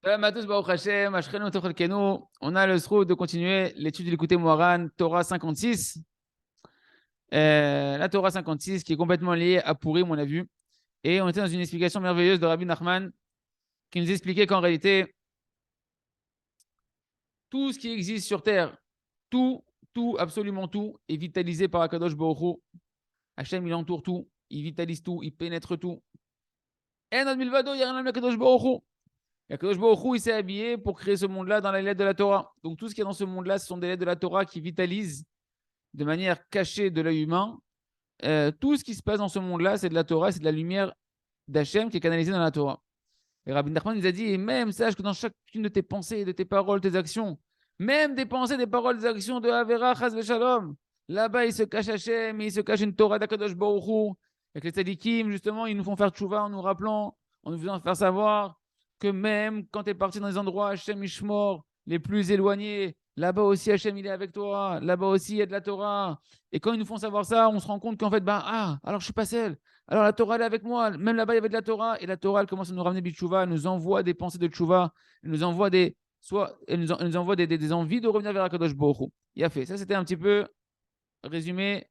Salam à tous, Baruch Hashem, Ashkenu Tochelkenu. On a le sroud de continuer l'étude de l'écouter Moharan, Torah 56. La Torah 56 qui est complètement liée à Purim, on a vu. Et on était dans une explication merveilleuse de Rabbi Nachman qui nous expliquait qu'en réalité, tout ce qui existe sur terre, tout, tout, absolument tout, est vitalisé par Akadosh Baruch Hu. Hashem, il entoure tout, il vitalise tout, il pénètre tout. Et notre milvado, il n'y a rien à Akadosh Baruch Hu. Et Akadosh Baruch Hu, il s'est habillé pour créer ce monde-là dans les lettres de la Torah. Donc tout ce qui est dans ce monde-là, ce sont des lettres de la Torah qui vitalisent de manière cachée de l'œil humain. Tout ce qui se passe dans ce monde-là, c'est de la Torah, c'est de la lumière d'Hachem qui est canalisée dans la Torah. Et Rabbi Nachman nous a dit, et même sache que dans chacune de tes pensées, de tes paroles, tes actions, même des pensées, des paroles, des actions de Avera, Chaz Shalom, là-bas, il se cache Hachem, il se cache une Torah d'Akadosh Baruch Hu. Avec les tzadikim, justement, ils nous font faire tchouva en nous rappelant, en nous faisant faire savoir que même quand tu es parti dans des endroits Hachem Ishmor, les plus éloignés, là-bas aussi Hachem il est avec toi, là-bas aussi il y a de la Torah. Et quand ils nous font savoir ça, on se rend compte qu'en fait, ben, alors je suis pas seul. Alors la Torah elle est avec moi, même là-bas il y avait de la Torah, et la Torah elle commence à nous ramener Bitchouva, elle nous envoie des pensées de Tchouva, elle nous envoie elle nous envoie des envies de revenir vers Akadosh Baruch Hu. Il a fait. Ça c'était un petit peu résumé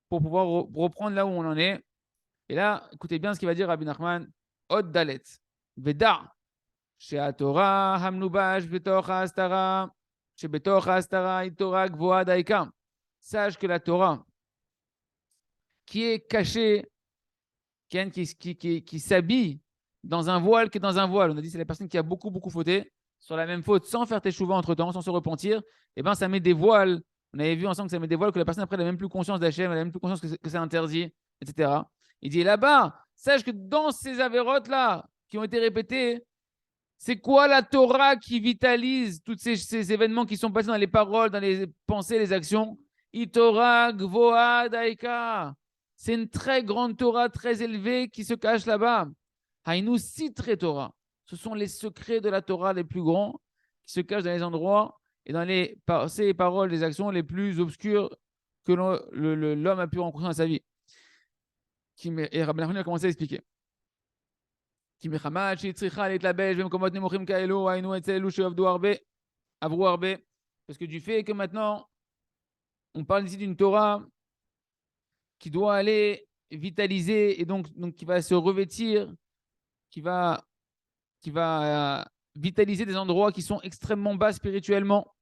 pour pouvoir reprendre là où on en est. Et là, écoutez bien ce qu'il va dire Rabbi Nachman, Od Dalet, Veda, Torah Hamnubash Betoch Astara, Betoch Astara Itorah Gvoa Daika. Sache que la Torah qui est cachée, qui s'habille dans un voile qui est dans un voile. On a dit c'est la personne qui a beaucoup, beaucoup fauté sur la même faute sans faire tes chouvas entre temps, sans se repentir. Et ben ça met des voiles. On avait vu ensemble que ça met des voiles que la personne après elle n'a même plus conscience d'Hachem, elle n'a même plus conscience que c'est interdit, etc. Il dit là-bas, sache que dans ces avérotes-là qui ont été répétées, c'est quoi la Torah qui vitalise tous ces événements qui sont passés dans les paroles, dans les pensées, les actions? Itorah Gvoa Daika. C'est une très grande Torah, très élevée, qui se cache là-bas. Haïnou Sitre Torah. Ce sont les secrets de la Torah les plus grands qui se cachent dans les endroits et dans les pensées, les paroles, les actions les plus obscures que l'homme a pu rencontrer dans sa vie. Et Rabbi Nachman a commencé à expliquer. Parce que du fait que maintenant, on parle ici d'une Torah qui doit aller vitaliser et donc qui va se revêtir, qui va vitaliser des endroits qui sont extrêmement bas spirituellement.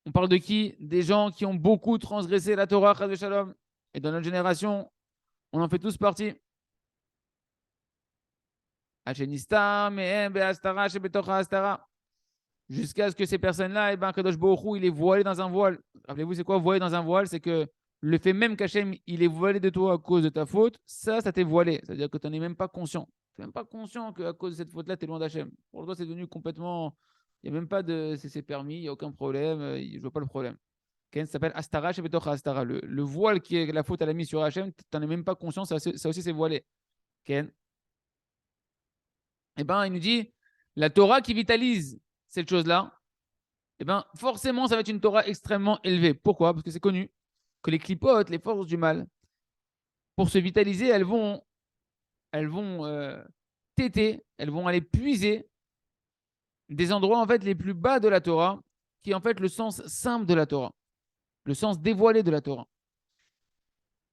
On parle de qui? Des gens qui ont beaucoup transgressé la Torah, Shalom. Et dans notre génération, on en fait tous partie. Jusqu'à ce que ces personnes-là, eh ben, Kadosh Baruch Hu, il est voilé dans un voile. Rappelez-vous, c'est quoi voilé dans un voile? C'est que le fait même qu'Hachem, il est voilé de toi à cause de ta faute, ça t'est voilé. C'est-à-dire que tu n'en es même pas conscient. Tu n'es même pas conscient qu'à cause de cette faute-là, tu es loin d'Hachem. Pour toi, c'est devenu complètement. Il n'y a même pas de. C'est permis, il n'y a aucun problème, je ne vois pas le problème. Ken s'appelle Astara, Astara. Le voile qui est la faute à la mise sur Hachem, tu n'en es même pas conscient, ça aussi c'est voilé. Ken. Eh bien, il nous dit la Torah qui vitalise cette chose-là, eh ben, forcément, ça va être une Torah extrêmement élevée. Pourquoi? Parce que c'est connu que les clipotes, les forces du mal, pour se vitaliser, elles vont téter, elles vont aller puiser des endroits en fait les plus bas de la Torah, qui est en fait le sens simple de la Torah, le sens dévoilé de la Torah.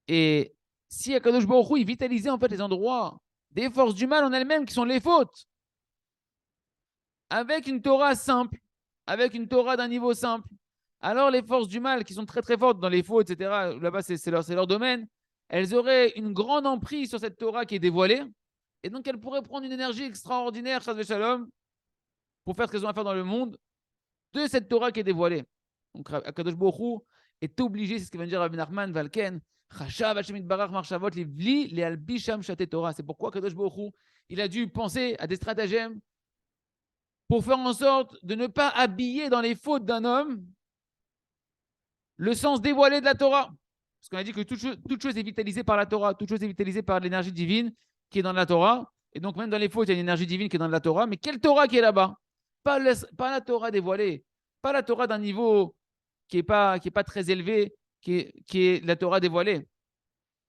Et si Akadosh Baruch Hu, il vitalisait en fait les endroits des forces du mal en elles-mêmes qui sont les fautes, avec une Torah simple, avec une Torah d'un niveau simple, alors les forces du mal qui sont très très fortes dans les faux, etc., là-bas c'est leur domaine, elles auraient une grande emprise sur cette Torah qui est dévoilée, et donc elles pourraient prendre une énergie extraordinaire, Shalom, pour faire ce qu'elles ont à faire dans le monde, de cette Torah qui est dévoilée. Donc Akadosh Baruch Hu est obligé, c'est ce que vient de dire Rabbi Nachman, Valken, Chachav Hashem Itbarach Marshavot, les Vli, les Albisham Shate Torah. C'est pourquoi Akadosh Baruch Hu, il a dû penser à des stratagèmes pour faire en sorte de ne pas habiller dans les fautes d'un homme le sens dévoilé de la Torah. Parce qu'on a dit que toute chose est vitalisée par la Torah, toute chose est vitalisée par l'énergie divine qui est dans la Torah. Et donc, même dans les fautes, il y a une énergie divine qui est dans la Torah. Mais quelle Torah qui est là-bas? Pas la Torah dévoilée, pas la Torah d'un niveau qui n'est pas très élevé, qui est la Torah dévoilée.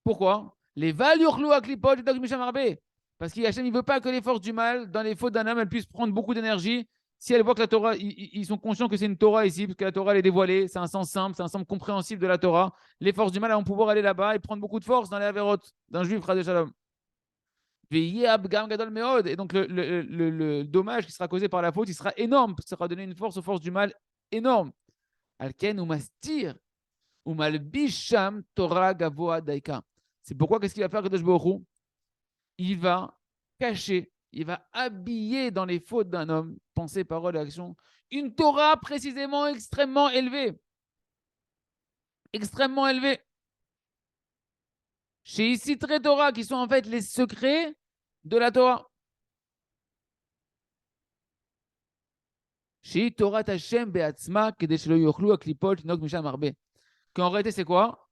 Pourquoi? Les Parce qu'Hachem, il ne veut pas que les forces du mal, dans les fautes d'un homme, elles puissent prendre beaucoup d'énergie. Si elles voient que la Torah, ils sont conscients que c'est une Torah ici, parce que la Torah, elle est dévoilée, c'est un sens simple, c'est un sens compréhensible de la Torah. Les forces du mal vont pouvoir aller là-bas et prendre beaucoup de force dans les avérotes d'un juif, Chas Shalom. Et donc, le dommage qui sera causé par la faute, il sera énorme. Ça sera donné une force aux forces du mal énorme. Alken ou mastir, ou malbisham Torah gavoa daika. C'est pourquoi, qu'est-ce qu'il va faire, Kadosh Baruch Hu? Il va cacher, il va habiller dans les fautes d'un homme, pensée, parole et action, une Torah précisément extrêmement élevée. Extrêmement élevée. Chez ici, très Torah, qui sont en fait les secrets de la Torah. Chez Torah Hashem be'atzma, kedeshelo yochlu aklipot nok misham arbe. Qu'en réalité, c'est quoi?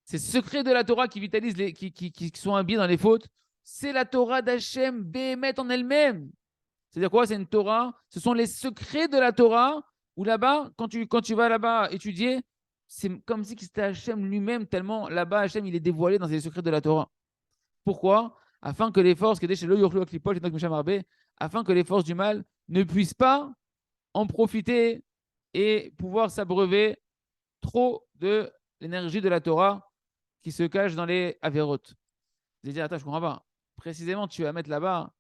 Ces secrets de la Torah qui vitalisent, qui sont habillés dans les fautes, c'est la Torah d'Hachem bémet en elle-même. C'est-à-dire quoi? C'est une Torah. Ce sont les secrets de la Torah où là-bas, quand tu vas là-bas étudier, c'est comme si c'était Hachem lui-même, tellement là-bas, Hachem, il est dévoilé dans les secrets de la Torah. Pourquoi? Afin que les forces, afin que les forces du mal ne puissent pas en profiter et pouvoir s'abreuver trop de l'énergie de la Torah qui se cache dans les avérotes. Je vais dire, attends, je ne comprends pas. Précisément, tu vas mettre là-bas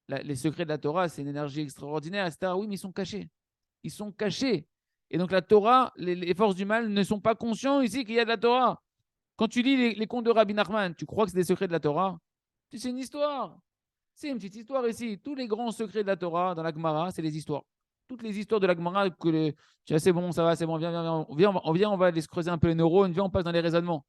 les secrets de la Torah, c'est une énergie extraordinaire, etc. Oui, mais ils sont cachés. Ils sont cachés. Et donc la Torah, les forces du mal ne sont pas conscients ici qu'il y a de la Torah. Quand tu lis les contes de Rabbi Nachman, tu crois que c'est des secrets de la Torah? C'est une histoire. C'est une petite histoire ici. Tous les grands secrets de la Torah dans la Gemara, c'est les histoires. Toutes les histoires de la Gemara, tu vois, c'est bon, ça va, c'est bon, viens, on va aller se creuser un peu les neurones, viens, on passe dans les raisonnements.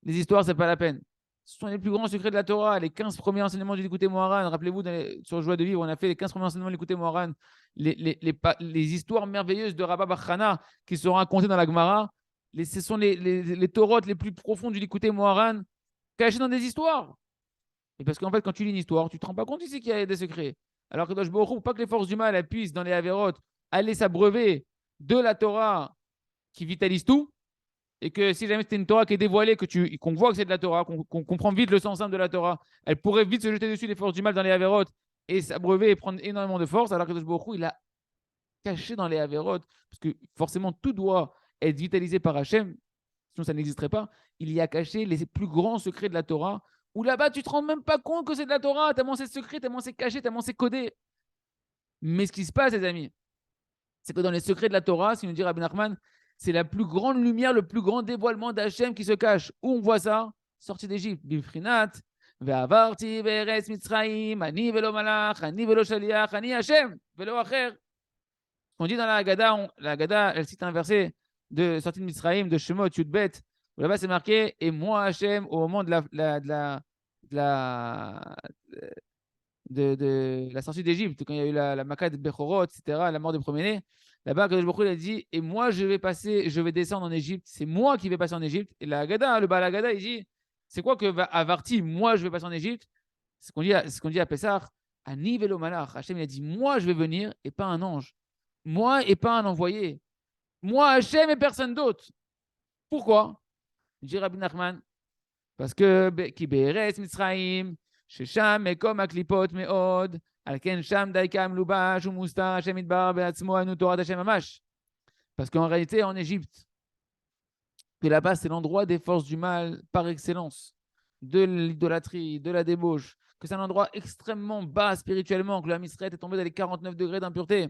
Les histoires, c'est pas la peine. Ce sont les plus grands secrets de la Torah, les 15 premiers enseignements du Likutei Moharan. Rappelez-vous, sur Joie de vivre, on a fait les 15 premiers enseignements du Likutei Moharan, les histoires merveilleuses de Rabba Bar qui sont racontées dans la Gemara. Ce sont les Torotes les plus profonds du Likutei Moharan, cachées dans des histoires. Et parce qu'en fait, quand tu lis une histoire, tu ne te rends pas compte ici qu'il y a des secrets. Alors que pour pas que les forces du mal puissent, dans les Avérotes, aller s'abreuver de la Torah qui vitalise tout, et que si jamais c'était une Torah qui est dévoilée, qu'on voit que c'est de la Torah, qu'on comprend vite le sens simple de la Torah, elle pourrait vite se jeter dessus les forces du mal dans les Avérotes et s'abreuver et prendre énormément de force, alors que Baruch il a caché dans les Avérotes, parce que forcément tout doit être vitalisé par Hachem, sinon ça n'existerait pas. Il y a caché les plus grands secrets de la Torah, où là-bas tu ne te rends même pas compte que c'est de la Torah, tellement c'est secret, tellement c'est caché, tellement c'est codé. Mais ce qui se passe, les amis, c'est que dans les secrets de la Torah, si nous dit Rabbi Nachman, c'est la plus grande lumière, le plus grand dévoilement d'Hachem qui se cache. Où on voit ça? Sortie d'Égypte. Bifrinat, ve'avarti ve'eretz Mitzrayim, ani velo malach, ani velo shaliach, ani Hachem, velo acher. On dit dans la Haggadah, elle cite un verset de sortie de Mitzrayim, de Shemot, Yudbet, où là-bas c'est marqué, et moi Hachem, au moment de la sortie d'Égypte, quand il y a eu la Makkah de Bechorot, etc., la mort des premiers-nés, là-bas, Kadosh Baruch Hu, il a dit, et moi, je vais descendre en Égypte, c'est moi qui vais passer en Égypte. Et la Haggadah, le Baal Haggadah, il dit, c'est quoi que Avarti, moi, je vais passer en Égypte? Ce qu'on dit à Pessah, Ani velo malach. Hachem, il a dit, moi, je vais venir et pas un ange. Moi et pas un envoyé. Moi, Hachem et personne d'autre. Pourquoi? Il dit Rabbi Nachman, parce que qui be'eretz Mitzrayim, ששם מקום הקליפות מאוד, על כן שם דייקה מלובש ומוסתר השם יתברך בעצמו אנו תורת השם ממש. Parce qu'en réalité, en Égypte, que là-bas, c'est l'endroit des forces du mal par excellence, de l'idolâtrie, de la débauche, que c'est un endroit extrêmement bas spirituellement, que l'homme Israël est tombé dans les 49 degrés d'impureté.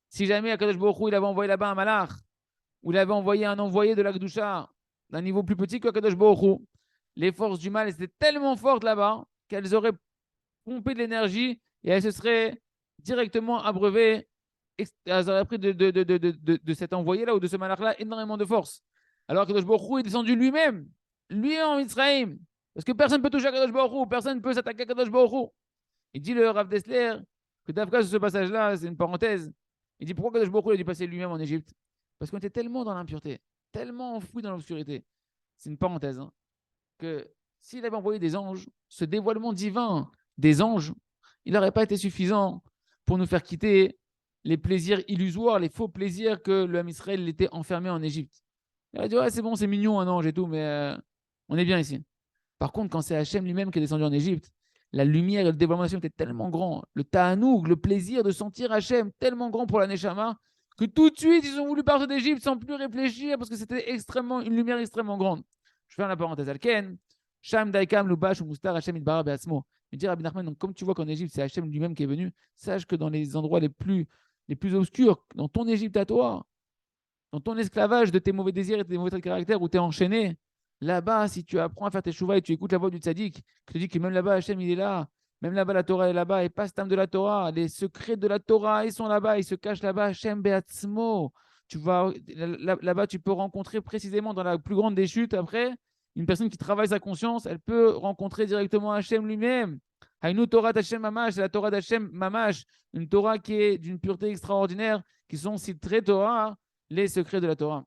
Si jamais Akadosh Baruch Hu, il avait envoyé là-bas un malach, ou il avait envoyé un envoyé de la Kedusha, d'un niveau plus petit que Akadosh Baruch Hu, les forces du mal étaient tellement fortes là-bas qu'elles auraient pompé de l'énergie et elles se seraient directement abreuvées. Elles auraient pris de cet envoyé-là ou de ce malach-là énormément de force. Alors que Kadosh Baruch Hu est descendu lui-même en Mitzrayim. Parce que personne ne peut toucher à Kadosh Baruch Hu, personne ne peut s'attaquer à Kadosh Baruch Hu. Il dit le Rav Dessler que d'Afka sur ce passage-là, c'est une parenthèse. Il dit pourquoi Kadosh Baruch Hu a dû passer lui-même en Égypte? Parce qu'on était tellement dans l'impureté, tellement enfoui dans l'obscurité. C'est une parenthèse. Que s'il avait envoyé des anges, ce dévoilement divin des anges, il n'aurait pas été suffisant pour nous faire quitter les plaisirs illusoires, les faux plaisirs que le Ham Israël était enfermé en Égypte. Il aurait dit ouais, c'est bon, c'est mignon un ange et tout, mais on est bien ici. Par contre, quand c'est Hachem lui-même qui est descendu en Égypte, la lumière et le dévoilement d'Hachem était tellement grand, le ta'anoug, le plaisir de sentir Hachem tellement grand pour la Neshama, que tout de suite, ils ont voulu partir d'Égypte sans plus réfléchir parce que c'était une lumière extrêmement grande. Je fais la parenthèse Alken, Sham Daikam, Lubash, ou Mustar, Hachem Idbara, Beatzmo. Je dis Rabbi Nachman, donc comme tu vois qu'en Égypte, c'est Hachem lui-même qui est venu, sache que dans les endroits les plus obscurs, dans ton Égypte à toi, dans ton esclavage de tes mauvais désirs et de tes mauvais traits de caractère où tu es enchaîné, là-bas, si tu apprends à faire tes chouvas et tu écoutes la voix du tzaddik, je te dis que même là-bas, Hachem, il est là. Même là-bas, la Torah est là-bas. Et pas Stam de la Torah. Les secrets de la Torah, ils sont là-bas. Ils se cachent là-bas. Hachem Beatzmo. Tu vas là-bas, tu peux rencontrer précisément dans la plus grande des chutes après, une personne qui travaille sa conscience, elle peut rencontrer directement Hachem lui-même. Haïnou Torah d'Hachem Mamash, c'est la Torah d'Hachem Mamash, une Torah qui est d'une pureté extraordinaire, qui sont si très Torah, les secrets de la Torah.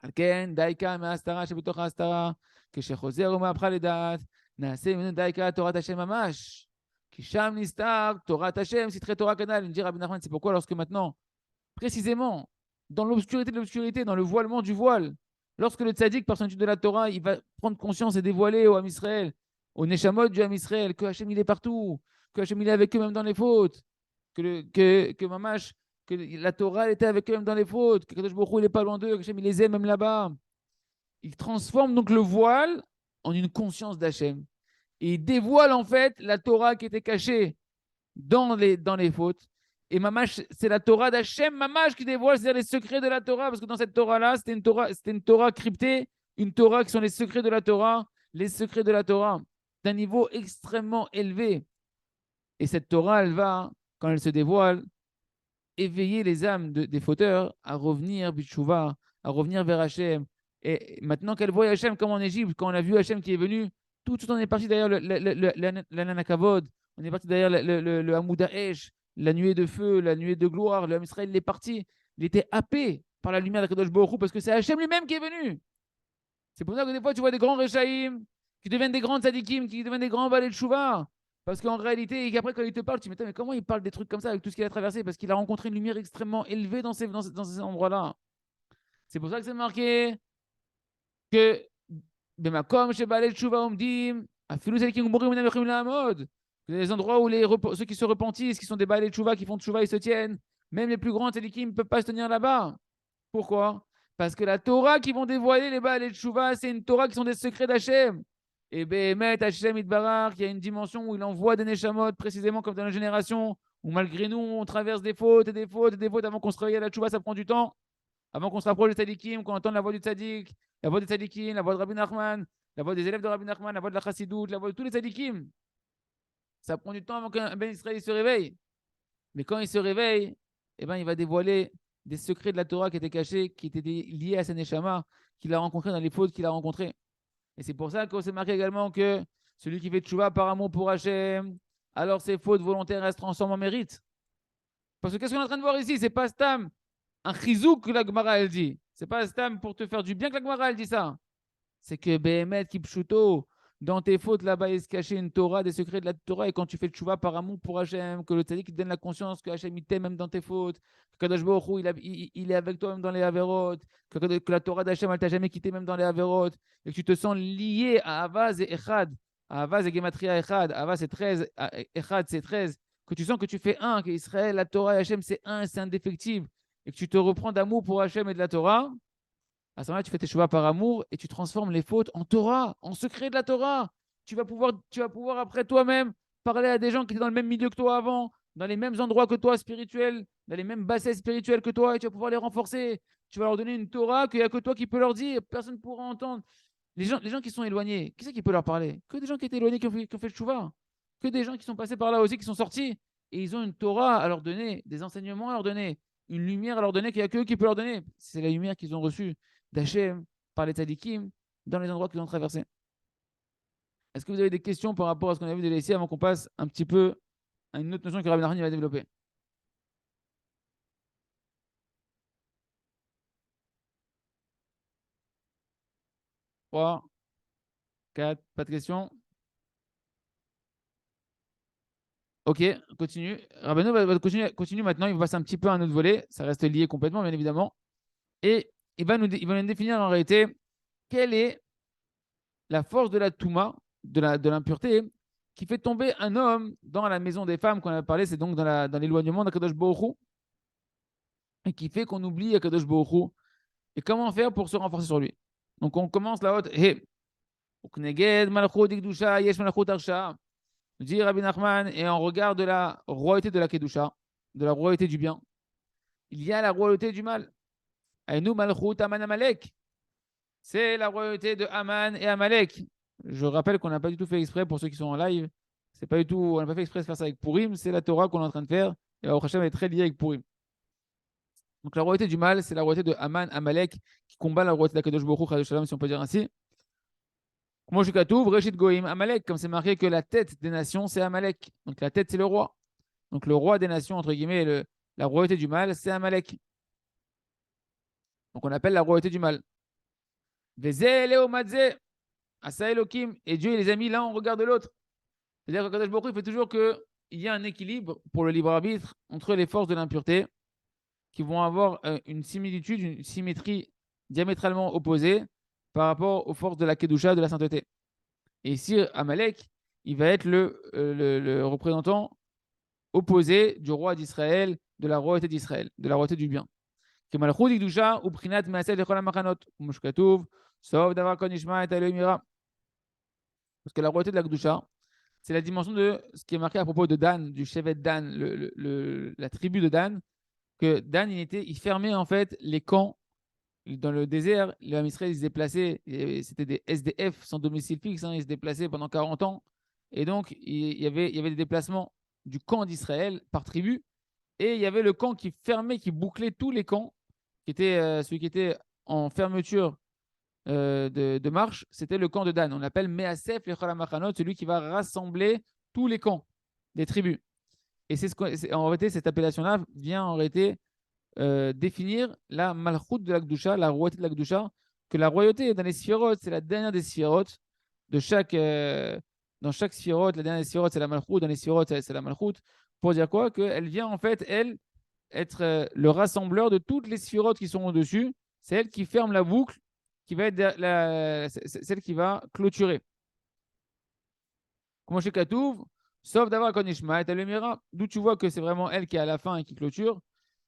על כן, דייקה מההסתרה שבתוך ההסתרה, כשחוזר ומהפכה לדעת, נעשה ממנו דייקה תורת השם ממש. כי שם נסתר תורת השם, סתרי תורה כנ"ל. Il dit Rabbi Nachman, c'est pourquoi lorsque maintenant, précisément, dans l'obscurité de l'obscurité, dans le voilement du voile, lorsque le tzaddik, par son étude de la Torah, il va prendre conscience et dévoiler au Ham Israël, au Neshamot du Ham Israël, que Hachem il est partout, que Hachem il est avec eux même dans les fautes, que Mamash, que la Torah elle était avec eux même dans les fautes, que Kadosh Baruch Hu, il n'est pas loin d'eux, que Hachem il les aime même là-bas. Il transforme donc le voile en une conscience d'Hachem. Et il dévoile en fait la Torah qui était cachée dans les fautes. Et Mamash, c'est la Torah d'Hachem, Mamash qui dévoile, c'est-à-dire les secrets de la Torah, parce que dans cette Torah-là, c'était une Torah cryptée, une Torah qui sont les secrets de la Torah, d'un niveau extrêmement élevé. Et cette Torah, elle va, quand elle se dévoile, éveiller les âmes des fauteurs à revenir Bitshuva, à revenir vers Hachem. Et maintenant qu'elle voit Hachem comme en Égypte, quand on a vu Hachem qui est venu, tout on est parti derrière la Nanakavod, on est parti derrière le Hamouda Esh, la nuée de feu, la nuée de gloire, le Ham Israël, il est parti. Il était happé par la lumière d'Akadosh Baruch Hu parce que c'est Hachem lui-même qui est venu. C'est pour ça que des fois tu vois des grands Rechaïm qui deviennent des grands tzadikim, qui deviennent des grands balais de Chouva. Parce qu'en réalité, et qu'après, quand il te parle, tu te dis, mais comment il parle des trucs comme ça avec tout ce qu'il a traversé? Parce qu'il a rencontré une lumière extrêmement élevée dans ces endroits-là. C'est pour ça que c'est marqué que Bemakom chez Balei Tshuva Omdim, les endroits où ceux qui se repentissent, qui sont des Balei Tshuva, qui font Tshuva, ils se tiennent. Même les plus grands tzadikim ne peuvent pas se tenir là-bas. Pourquoi? Parce que la Torah qui vont dévoiler les Balei Tshuva, c'est une Torah qui sont des secrets d'Hachem. Et Béhémet, Hachem Idbarar, qui a une dimension où il envoie des Neshamot, précisément comme dans la génération, où malgré nous, on traverse des fautes et des fautes et des fautes avant qu'on se réveille à la Tchouva, ça prend du temps. Avant qu'on se rapproche du Tzadikim, qu'on entende la voix du Tzadik, la voix des Tzadikim, la voix de Rabbi Nachman, la voix des élèves de Rabbi Nachman, la voix de la Chassidoute, la voix de tous les Tzadikim. Ça prend du temps avant qu'un Ben Israël se réveille. Mais quand il se réveille, eh ben, il va dévoiler des secrets de la Torah qui étaient cachés, qui étaient liés à sa Neshama, qu'il a rencontré dans les fautes qu'il a rencontrées. Et c'est pour ça qu'on s'est marqué également que celui qui fait tchouva par amour pour Hachem, alors ses fautes volontaires elles se transforment en mérite. Parce que qu'est-ce qu'on est en train de voir ici? C'est pas Stam, un chizouk que la Gemara elle dit. C'est pas Stam pour te faire du bien que la Gemara elle dit ça. C'est que Behemet Kipshuto, dans tes fautes là-bas, il se cachait une Torah, des secrets de la Torah. Et quand tu fais tchouva par amour pour Hachem, que le tzaddik te donne la conscience que Hachem il t'aime même dans tes fautes, que Kadosh Baruch Hu, il est avec toi même dans les Averot, que la Torah d'Hachem elle t'a jamais quitté même dans les Averot, et que tu te sens lié à Avaz et Echad. Avaz et Gematria Echad. Avaz c'est 13, Echad c'est 13. Que tu sens que tu fais un, que Israël, la Torah et Hachem c'est un, c'est indéfectible. Et que tu te reprends d'amour pour Hachem et de la Torah. À ce moment-là, tu fais tes choix par amour et tu transformes les fautes en Torah, en secret de la Torah. Tu vas pouvoir après toi-même parler à des gens qui étaient dans le même milieu que toi avant, dans les mêmes endroits que toi spirituels, dans les mêmes bassesses spirituelles que toi, et tu vas pouvoir les renforcer. Tu vas leur donner une Torah qu'il n'y a que toi qui peux leur dire, personne ne pourra entendre. Les gens qui sont éloignés, qui c'est qui peut leur parler? Que des gens qui étaient éloignés, qui ont fait le chouva. Que des gens qui sont passés par là aussi, qui sont sortis. Et ils ont une Torah à leur donner, des enseignements à leur donner, une lumière à leur donner qu'il n'y a que eux qui peut leur donner. C'est la lumière qu'ils ont reçue d'Hachem par les tzadikim dans les endroits qu'ils ont traversés. Est-ce que vous avez des questions par rapport à ce qu'on a vu de ici avant qu'on passe un petit peu à une autre notion que Rabbi Nachman va développer? 3, 4, pas de questions? Ok, continue. Rabbeinu va continue maintenant, il va passer un petit peu à un autre volet, ça reste lié complètement, bien évidemment. Et il va nous définir en réalité quelle est la force de la Touma, de l'impureté, qui fait tomber un homme dans la maison des femmes qu'on a parlé, c'est donc dans l'éloignement d'Akadosh Baruch Hu, et qui fait qu'on oublie Akadosh Baruch Hu. Et comment faire pour se renforcer sur lui? Donc on commence la haute. Hey. Dit Rabbi Nachman, et en regard de la royauté de la Kedusha, de la royauté du bien, il y a la royauté du mal. Aïnou Malchut Aman Amalek. C'est la royauté de Aman et Amalek. Je rappelle qu'on n'a pas du tout fait exprès pour ceux qui sont en live. C'est pas du tout, on n'a pas fait exprès de faire ça avec Purim, c'est la Torah qu'on est en train de faire. Et la Hashem est très liée avec Purim. Donc la royauté du mal, c'est la royauté de Aman, Amalek, qui combat la royauté de la Kadosh Baruch Hu, si on peut dire ainsi. Moi, je Katoub, Reshit Goïm, Amalek, comme c'est marqué que la tête des nations, c'est Amalek. Donc la tête, c'est le roi. Donc le roi des nations, entre guillemets, la royauté du mal, c'est Amalek. Donc on appelle la royauté du mal. Vezel Eomadze, Asa Elohim. Et Dieu, il les a mis l'un en regard de l'autre. C'est-à-dire que Kadosh Baruch Hu, il fait toujours qu'il y a un équilibre pour le libre arbitre entre les forces de l'impureté qui vont avoir une similitude, une symétrie diamétralement opposée par rapport aux forces de la Kedusha, de la sainteté. Et ici, Amalek, il va être le représentant opposé du roi d'Israël, de la royauté d'Israël, de la royauté du bien. Parce que la royauté de la Kedusha, c'est la dimension de ce qui est marqué à propos de Dan, du Shevet Dan, la tribu de Dan, que Dan, il fermait en fait les camps dans le désert. Les hommes israéliens, ils se déplaçaient, c'était des SDF sans domicile fixe, hein, ils se déplaçaient pendant 40 ans. Et donc, il y avait des déplacements du camp d'Israël par tribu. Et il y avait le camp qui fermait, qui bouclait tous les camps, qui était celui qui était en fermeture de marche, c'était le camp de Dan. On l'appelle Measef Lechol HaMachanot, celui qui va rassembler tous les camps des tribus. Et en réalité, cette appellation-là vient en réalité définir la malchut de la Kedusha, la royauté de la Kedusha, que la royauté dans les sphirotes, c'est la dernière des sphirotes de dans chaque sphirote, la dernière des sphirotes, c'est la malchut, dans les sphirotes, c'est la malchut, pour dire quoi? Qu'elle vient en fait, elle, être le rassembleur de toutes les sphirotes qui sont au-dessus. C'est elle qui ferme la boucle, qui va être celle qui va clôturer. Comment chez Katouv, sauf d'avoir Konishma et Talumira, d'où tu vois que c'est vraiment elle qui est à la fin et qui clôture.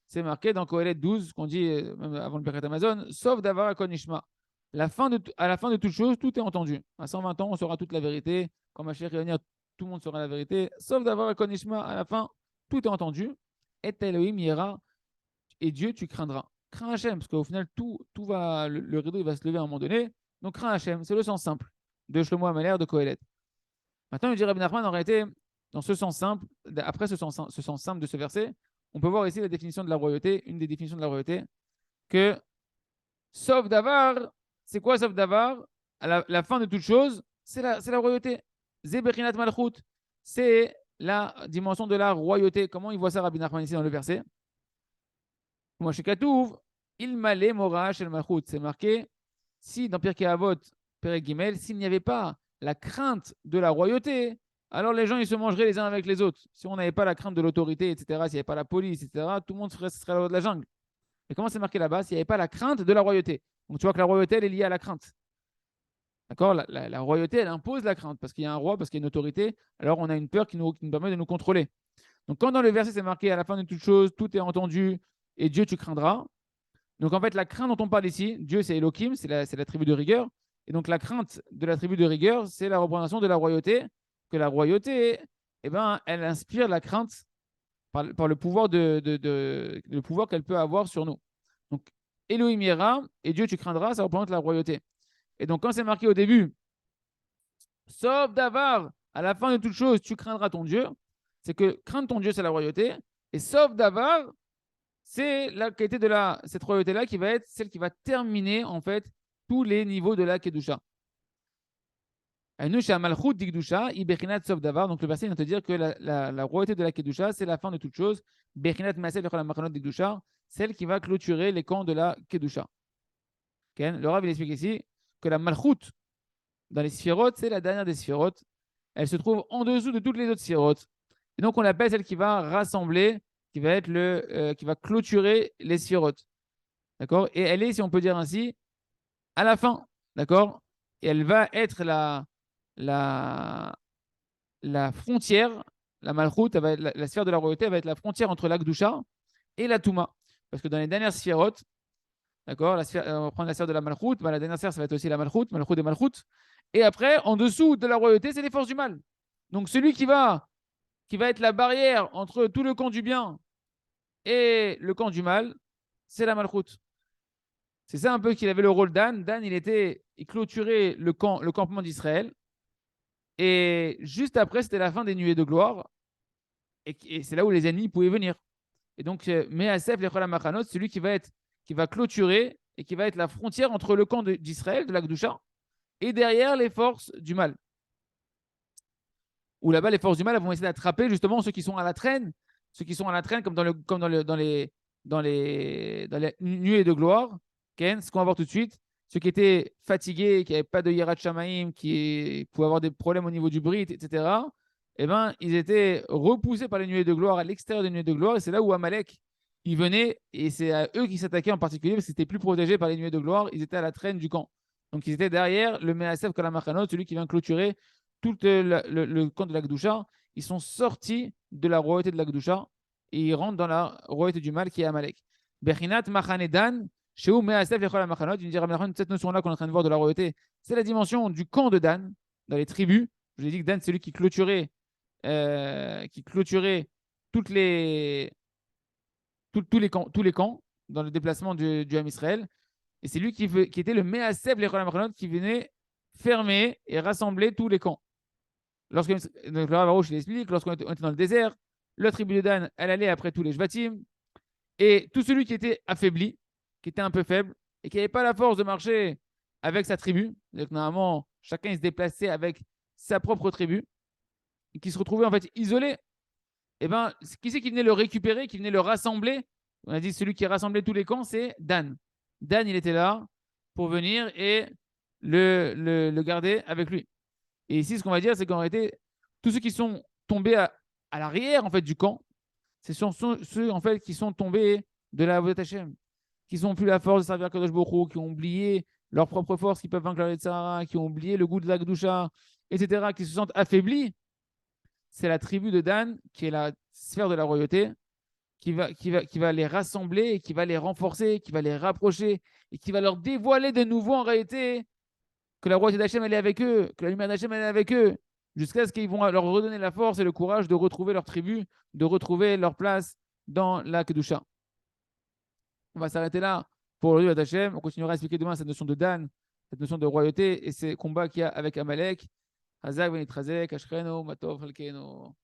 C'est marqué dans Kohelet 12, qu'on dit même avant le Birkat Amazon, sauf d'avoir Konishma. À la fin de toute chose, tout est entendu. À 120 ans, on saura toute la vérité. Quand ma chère revenir, tout le monde saura la vérité. Sauf d'avoir Konishma, à la fin, tout est entendu. Et Elohim ira, et Dieu, tu craindras. Crains Hachem, parce qu'au final, tout va, le rideau il va se lever à un moment donné. Donc crains Hachem, c'est le sens simple de Shlomo Amalek de Kohelet. Maintenant, il dit Rabbi Nachman, en réalité, dans ce sens simple, après ce sens simple de ce verset, on peut voir ici la définition de la royauté, une des définitions de la royauté, que sauf d'avar, c'est quoi sauf d'avar? À la fin de toute chose, c'est la royauté. Zebechinat Malchut, c'est la dimension de la royauté. Comment il voit ça Rabbi Nachman ici dans le verset? Moi, chez Katouv, il m'allait Mora shel Malchut. C'est marqué, si dans Pirkei Avot, Perek Gimel, s'il n'y avait pas la crainte de la royauté, alors les gens ils se mangeraient les uns avec les autres. Si on n'avait pas la crainte de l'autorité, etc., s'il n'y avait pas la police, etc., tout le monde serait la loi de la jungle. Et comment c'est marqué là-bas? S'il n'y avait pas la crainte de la royauté. Donc tu vois que la royauté, elle est liée à la crainte. D'accord? La royauté, elle impose la crainte parce qu'il y a un roi, parce qu'il y a une autorité. Alors on a une peur qui nous permet de nous contrôler. Donc quand dans le verset c'est marqué à la fin de toute chose, tout est entendu et Dieu tu craindras. Donc en fait, la crainte dont on parle ici, Dieu c'est Elohim, c'est la tribu de rigueur. Et donc la crainte de la tribu de rigueur, c'est la représentation de la royauté, que la royauté, eh ben, elle inspire la crainte par le pouvoir, le pouvoir qu'elle peut avoir sur nous. Donc Elohim ira, et Dieu tu craindras, ça représente la royauté. Et donc quand c'est marqué au début, sauf d'avar, à la fin de toute chose, tu craindras ton Dieu, c'est que craindre ton Dieu, c'est la royauté, et sauf d'avar, c'est la qualité de cette royauté-là qui va être celle qui va terminer en fait tous les niveaux de la Kedusha. Donc le verset vient te dire que la royauté de la Kedusha, c'est la fin de toute chose. Celle qui va clôturer les camps de la Kedusha. Le Rav il explique ici que la Malchut dans les sphirotes, c'est la dernière des sphirotes. Elle se trouve en dessous de toutes les autres sphirotes. Et donc on l'appelle celle qui va rassembler, qui va être qui va clôturer les sphirotes. D'accord? Et elle est, si on peut dire ainsi, à la fin. D'accord? Et elle va être la la frontière, la Malchut, la sphère de la royauté, elle va être la frontière entre la Kedusha et la Touma. Parce que dans les dernières sphérotes, d'accord, on va prendre la sphère de la Malchut, bah, la dernière sphère, ça va être aussi la Malchut, Malchut et Malchut. Et après, en dessous de la royauté, c'est les forces du mal. Donc celui qui va être la barrière entre tout le camp du bien et le camp du mal, c'est la Malchut. C'est ça un peu qu'il avait le rôle d'Anne. Dan, il clôturait le campement d'Israël. Et juste après, c'était la fin des nuées de gloire. Et c'est là où les ennemis pouvaient venir. Et donc, Measef, l'Echol Machanot, celui qui va clôturer et qui va être la frontière entre le camp d'Israël, de l'Akdoucha, et derrière les forces du mal. Où là-bas, les forces du mal vont essayer d'attraper justement ceux qui sont à la traîne, comme dans les nuées de gloire. Ken, ce qu'on va voir tout de suite, ceux qui étaient fatigués, qui n'avaient pas de Yirat Shamaim, qui pouvaient avoir des problèmes au niveau du brit, etc., eh ben, ils étaient repoussés par les nuées de gloire à l'extérieur des nuées de gloire. Et c'est là où Amalek, il venait, et c'est à eux qui s'attaquaient en particulier, parce qu'ils étaient plus protégés par les nuées de gloire. Ils étaient à la traîne du camp. Donc, ils étaient derrière le Measef Kalamachanot, celui qui vient clôturer tout le camp de l'Akdoucha. Ils sont sortis de la royauté de l'Akdoucha et ils rentrent dans la royauté du mal qui est Amalek. Bechinat Machanedan, chez où Measef Yechol Machanot, il me dira cette notion-là qu'on est en train de voir de la royauté, c'est la dimension du camp de Dan, dans les tribus. Je vous ai dit que Dan, c'est celui qui clôturait toutes les, tous les camps dans le déplacement du Ham Israël. Et c'est lui qui était le Measef Yechol Machanot qui venait fermer et rassembler tous les camps. Donc, le Rav il explique, lorsqu'on était dans le désert, la tribu de Dan, elle allait après tous les Shvatim, et tout celui qui était affaibli, qui était un peu faible, et qui n'avait pas la force de marcher avec sa tribu, donc normalement, chacun il se déplaçait avec sa propre tribu, et qui se retrouvait en fait isolé, et ben, qui c'est qui venait le récupérer, qui venait le rassembler? On a dit celui qui rassemblait tous les camps, c'est Dan. Dan, il était là pour venir et le garder avec lui. Et ici, ce qu'on va dire, c'est qu'en réalité, tous ceux qui sont tombés à l'arrière en fait, du camp, c'est ceux en fait, qui sont tombés de la Avodat Hashem, qui n'ont plus la force de servir Kadosh Baruch Hu, qui ont oublié leur propre force, qui peuvent vaincre la Yetzirah, qui ont oublié le goût de la Gdusha, etc., qui se sentent affaiblis. C'est la tribu de Dan, qui est la sphère de la royauté, qui va les rassembler, et qui va les renforcer, qui va les rapprocher, et qui va leur dévoiler de nouveau en réalité que la royauté d'Hachem elle est avec eux, que la lumière d'Hachem elle est avec eux, jusqu'à ce qu'ils vont leur redonner la force et le courage de retrouver leur tribu, de retrouver leur place dans la Kedusha. On va s'arrêter là pour aujourd'hui, Hachem. On continuera à expliquer demain cette notion de Dan, cette notion de royauté et ces combats qu'il y a avec Amalek. Hazak, Benitrazek, Ashreno, Matov, Halkeno.